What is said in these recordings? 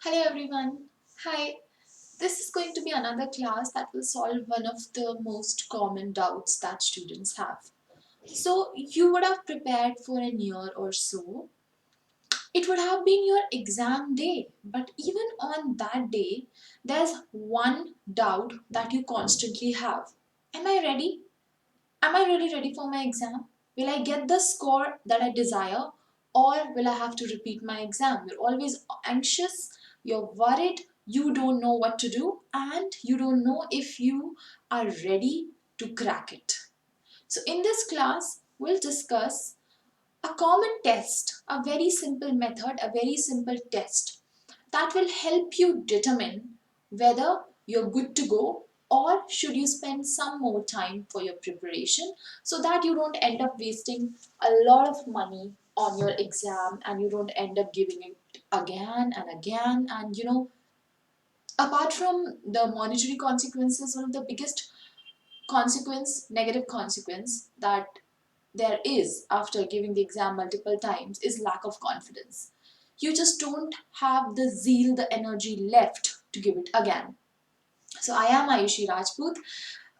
Hello everyone. Hi. This is going to be another class that will solve one of the most common doubts that students have. So you would have prepared for a year or so. It would have been your exam day, but even on that day, there's one doubt that you constantly have. Am I ready? Am I really ready for my exam? Will I get the score that I desire, or will I have to repeat my exam? You're always anxious, you're worried, you don't know what to do, and you don't know if you are ready to crack it. So, in this class, we'll discuss a common test, a very simple method, a very simple test that will help you determine whether you're good to go or should you spend some more time for your preparation so that you don't end up wasting a lot of money on your exam and you don't end up giving it again and again. And apart from the monetary consequences, one of the biggest negative consequence that there is after giving the exam multiple times is lack of confidence. You just don't have the zeal, the energy left to give it again. So I am Aayushi Rajput.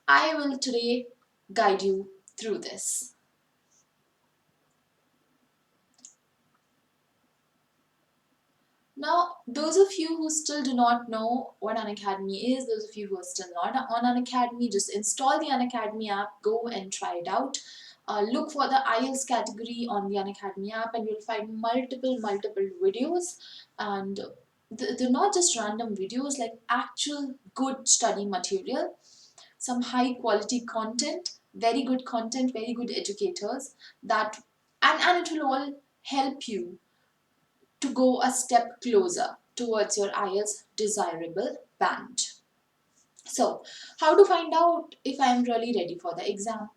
I will today guide you through this. Now, those of you who still do not know what Unacademy is, those of you who are still not on Unacademy, just install the Unacademy app, go and try it out. Look for the IELTS category on the Unacademy app, and you'll find multiple videos. And they're not just random videos, like actual good study material, some high quality content, very good educators that, and it will all help you to go a step closer towards your IELTS desirable band. So, how to find out if I am really ready for the exam?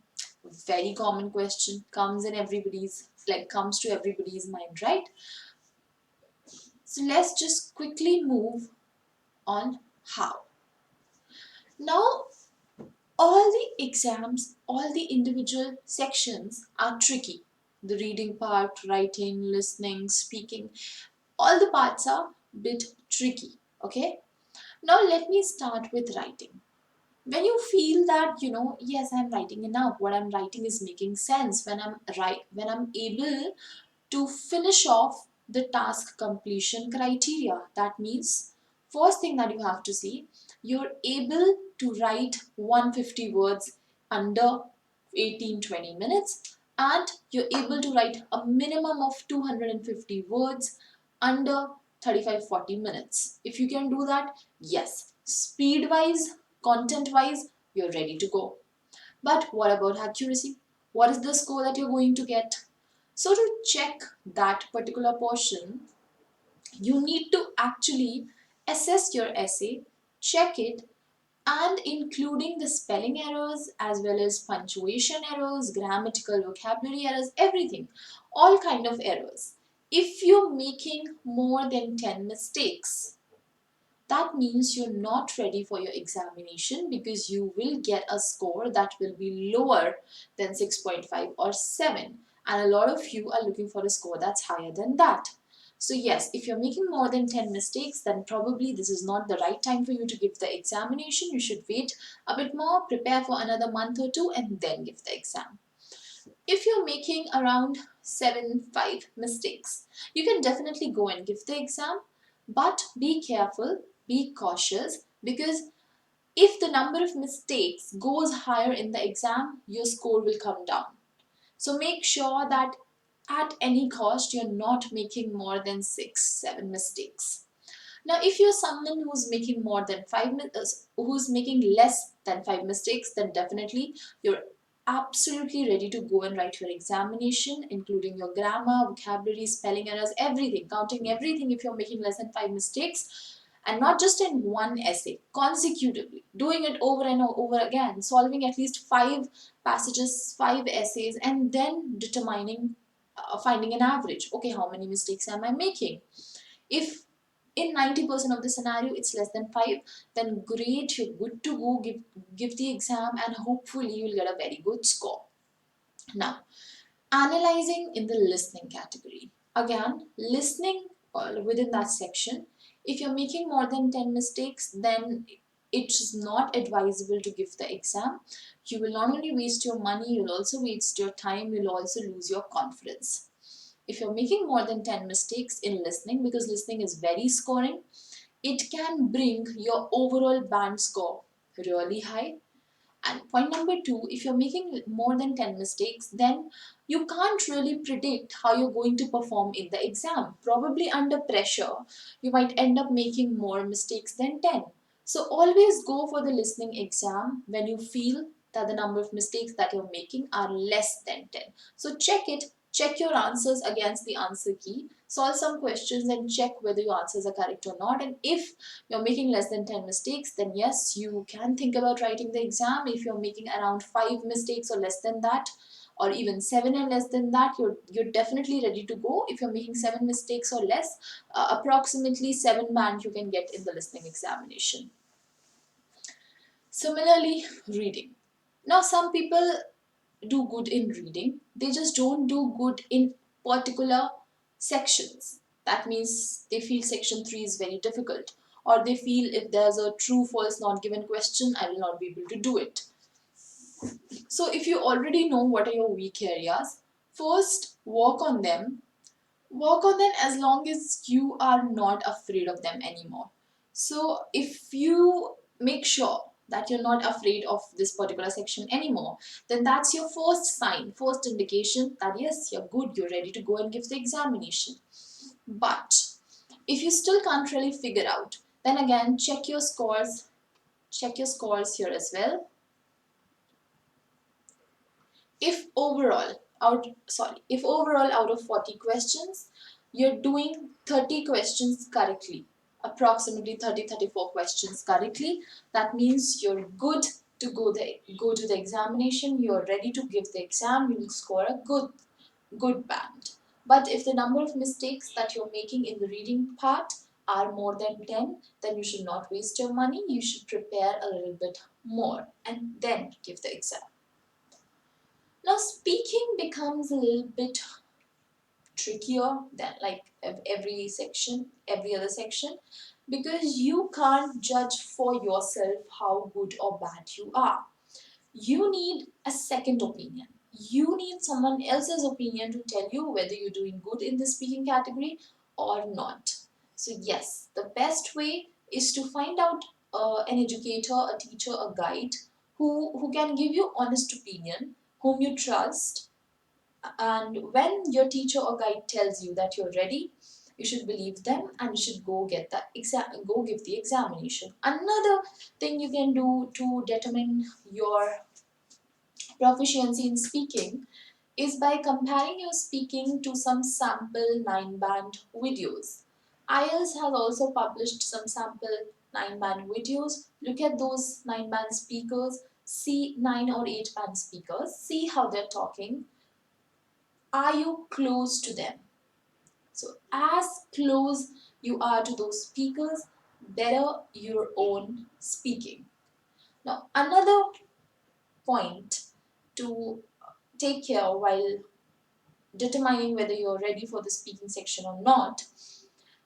Very common question, comes to everybody's mind, right? So let's just quickly move on how. Now, all the exams, all the individual sections are tricky. The reading part, writing, listening, speaking, all the parts are a bit tricky. Okay, now let me start with writing. When you feel that yes, I'm writing enough, what I'm writing is making sense, when I'm able to finish off the task completion criteria, that means first thing that you have to see, you're able to write 150 words under 18-20 minutes, and you're able to write a minimum of 250 words under 35-40 minutes. If you can do that, yes, speed wise, content wise, you're ready to go. But what about accuracy? What is the score that you're going to get? So to check that particular portion, you need to actually assess your essay, check it, and including the spelling errors as well as punctuation errors, grammatical vocabulary errors, everything, all kind of errors. If you're making more than 10 mistakes, that means you're not ready for your examination because you will get a score that will be lower than 6.5 or 7. And a lot of you are looking for a score that's higher than that. So yes, if you're making more than 10 mistakes, then probably this is not the right time for you to give the examination. You should wait a bit more, prepare for another month or two, and then give the exam. If you're making around 5 mistakes, you can definitely go and give the exam, but be careful, be cautious, because if the number of mistakes goes higher in the exam, your score will come down. So make sure that at any cost you're not making more than 6-7 mistakes. Now, if you're someone who's making who's making less than 5 mistakes, then definitely you're absolutely ready to go and write your examination, including your grammar, vocabulary, spelling errors, everything, counting everything. If you're making less than 5 mistakes, and not just in one essay, consecutively, doing it over and over again, solving at least 5 passages, 5 essays, and then finding an average. Okay, how many mistakes am I making? If in 90% of the scenario it's less than 5, then great, you're good to go, give the exam, and hopefully you'll get a very good score. Now, analyzing in the listening category. Again, listening within that section, If you're making more than 10 mistakes, then it's not advisable to give the exam. You will not only waste your money, you'll also waste your time, you'll also lose your confidence. If you're making more than 10 mistakes in listening, because listening is very scoring, it can bring your overall band score really high. And point number two, if you're making more than 10 mistakes, then you can't really predict how you're going to perform in the exam. Probably under pressure, you might end up making more mistakes than 10. So always go for the listening exam when you feel that the number of mistakes that you're making are less than 10. So check it, check your answers against the answer key, solve some questions and check whether your answers are correct or not. And if you're making less than 10 mistakes, then yes, you can think about writing the exam. If you're making around 5 mistakes or less than that, or even 7 and less than that, you're definitely ready to go. If you're making 7 mistakes or less, approximately 7 band you can get in the listening examination. Similarly, reading. Now, some people do good in reading, they just don't do good in particular sections. That means they feel section 3 is very difficult, or they feel if there's a true false not given question, I will not be able to do it. So if you already know what are your weak areas, first work on them as long as you are not afraid of them anymore. So if you make sure that you're not afraid of this particular section anymore, then that's your first sign, first indication that yes, you're good, you're ready to go and give the examination. But if you still can't really figure out, then again check your scores here as well. If overall out of 40 questions you're doing 30 questions correctly, approximately 34 questions correctly, that means you're good to go to the examination, you're ready to give the exam, you'll score a good band. But if the number of mistakes that you're making in the reading part are more than 10, then you should not waste your money, you should prepare a little bit more and then give the exam. Now, speaking becomes a little bit trickier than like every other section, because you can't judge for yourself how good or bad you are. You need a second opinion. You need someone else's opinion to tell you whether you're doing good in the speaking category or not. So, yes, the best way is to find out an educator, a teacher, a guide who can give you honest opinion, whom you trust, and when your teacher or guide tells you that you're ready, you should believe them and you should go give the examination. Another thing you can do to determine your proficiency in speaking is by comparing your speaking to some sample 9-band videos. IELTS has also published some sample 9-band videos. Look at those 9-band speakers, see 9 or 8-band speakers, see how they're talking. Are you close to them? So, as close you are to those speakers, better your own speaking. Now, another point to take care while determining whether you're ready for the speaking section or not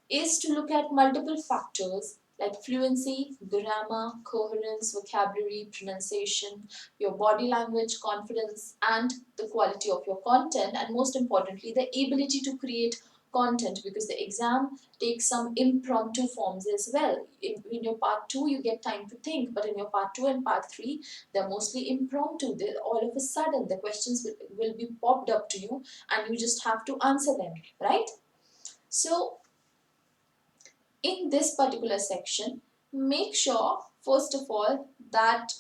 is to look at multiple factors like fluency, grammar, coherence, vocabulary, pronunciation, your body language, confidence, and the quality of your content, and most importantly, the ability to create content, because the exam takes some impromptu forms as well. In your part 2, you get time to think, but in your part 2 and part 3, they're mostly impromptu. All of a sudden, the questions will be popped up to you, and you just have to answer them, right? So, in this particular section, make sure first of all that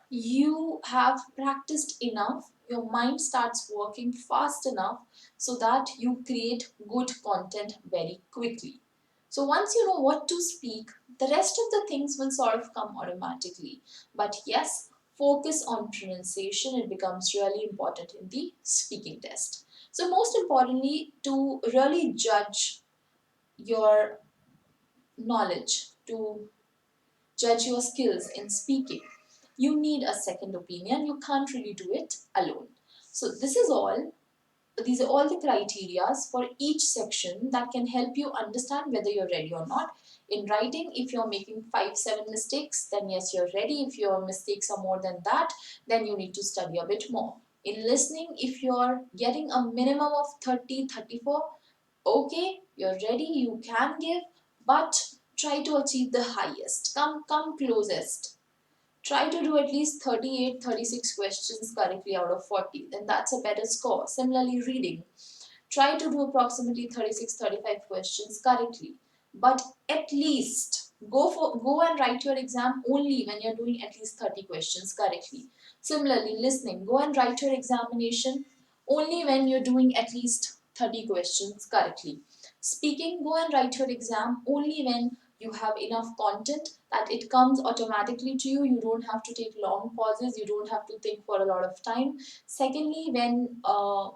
you have practiced enough, your mind starts working fast enough so that you create good content very quickly. So once you know what to speak, the rest of the things will sort of come automatically. But yes, focus on pronunciation, it becomes really important in the speaking test. So most importantly, to really judge your knowledge, to judge your skills in speaking, you need a second opinion. You can't really do it alone. So, this is all these are all the criterias for each section that can help you understand whether you're ready or not. In writing, if you're making 5-7 mistakes, then yes, you're ready. If your mistakes are more than that, then you need to study a bit more. In listening, if you're getting a minimum of 30-34, okay, you're ready, you can give, but try to achieve the highest. Come closest. Try to do at least 38-36 questions correctly out of 40, then that's a better score. Similarly, reading. Try to do approximately 36-35 questions correctly. But at least go and write your exam only when you're doing at least 30 questions correctly. Similarly, listening. Go and write your examination only when you're doing at least 30 questions correctly. Speaking, go and write your exam only when you have enough content that it comes automatically to you. You don't have to take long pauses, you don't have to think for a lot of time. Secondly, when a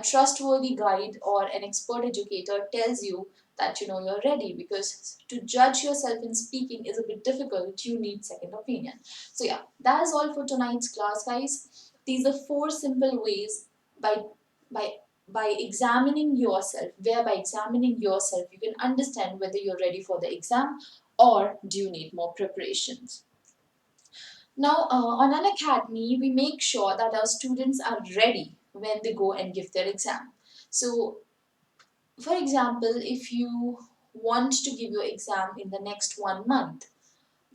trustworthy guide or an expert educator tells you that you're ready, because to judge yourself in speaking is a bit difficult, you need second opinion. So yeah, that is all for tonight's class, guys. These are four simple ways by by by examining yourself, where by examining yourself you can understand whether you're ready for the exam or do you need more preparations. Now, on an academy, we make sure that our students are ready when they go and give their exam. So, for example, if you want to give your exam in the next 1 month,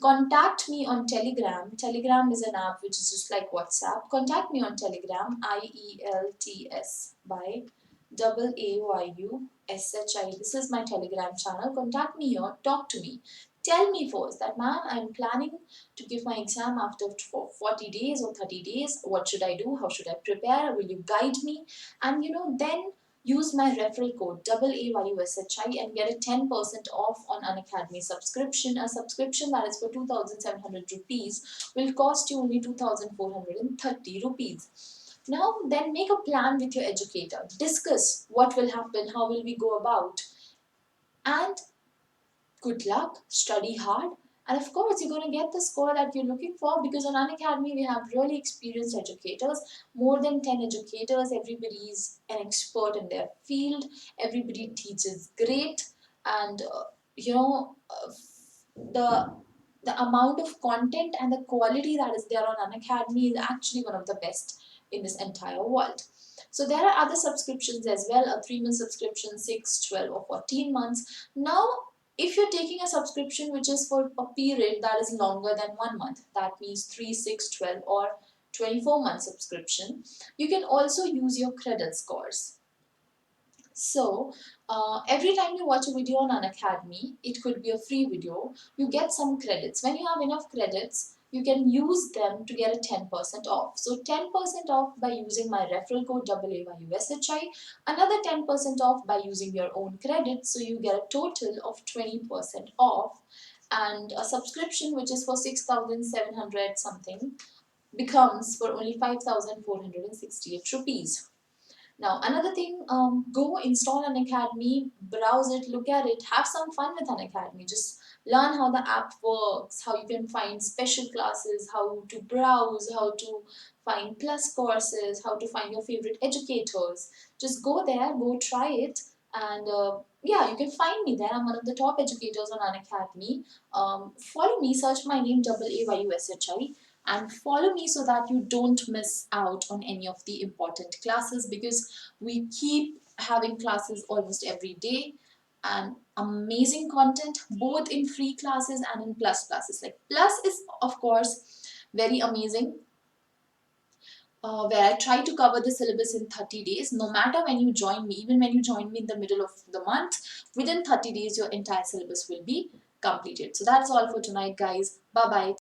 contact me on Telegram. Telegram is an app which is just like WhatsApp. Contact me on Telegram, IELTS by AAYUSHI. This is my Telegram channel. Contact me here, talk to me. Tell me first that, ma'am, I'm planning to give my exam after 40 days or 30 days. What should I do? How should I prepare? Will you guide me? And then use my referral code AAYUSHI and get a 10% off on Unacademy subscription. A subscription that is for 2,700 rupees will cost you only 2,430 rupees. Now, then make a plan with your educator. Discuss what will happen, how will we go about, and good luck, study hard, and of course, you're going to get the score that you're looking for, because on Unacademy we have really experienced educators, more than 10 educators. Everybody is an expert in their field, everybody teaches great, and the the amount of content and the quality that is there on Unacademy is actually one of the best in this entire world. So there are other subscriptions as well, a 3-month subscription, 6, 12 or 14 months. Now, if you're taking a subscription which is for a period that is longer than 1 month, that means 3, 6, 12 or 24-month subscription, you can also use your credit scores. So, every time you watch a video on Unacademy, it could be a free video, you get some credits. When you have enough credits, you can use them to get a 10% off. So 10% off by using my referral code AAYUSHI, another 10% off by using your own credit, so you get a total of 20% off, and a subscription which is for 6,700 something becomes for only 5,468 rupees. Now, another thing, go install Unacademy, browse it, look at it, have some fun with Unacademy. Just learn how the app works, how you can find special classes, how to browse, how to find plus courses, how to find your favorite educators. Just go there, go try it, and yeah, you can find me there. I'm one of the top educators on Unacademy. Follow me, search my name, AAYUSHI, and follow me so that you don't miss out on any of the important classes, because we keep having classes almost every day and amazing content both in free classes and in plus classes. Like plus is of course very amazing, where I try to cover the syllabus in 30 days. No matter when you join me, even when you join me in the middle of the month, within 30 days your entire syllabus will be completed. So that's all for tonight, guys. Bye bye.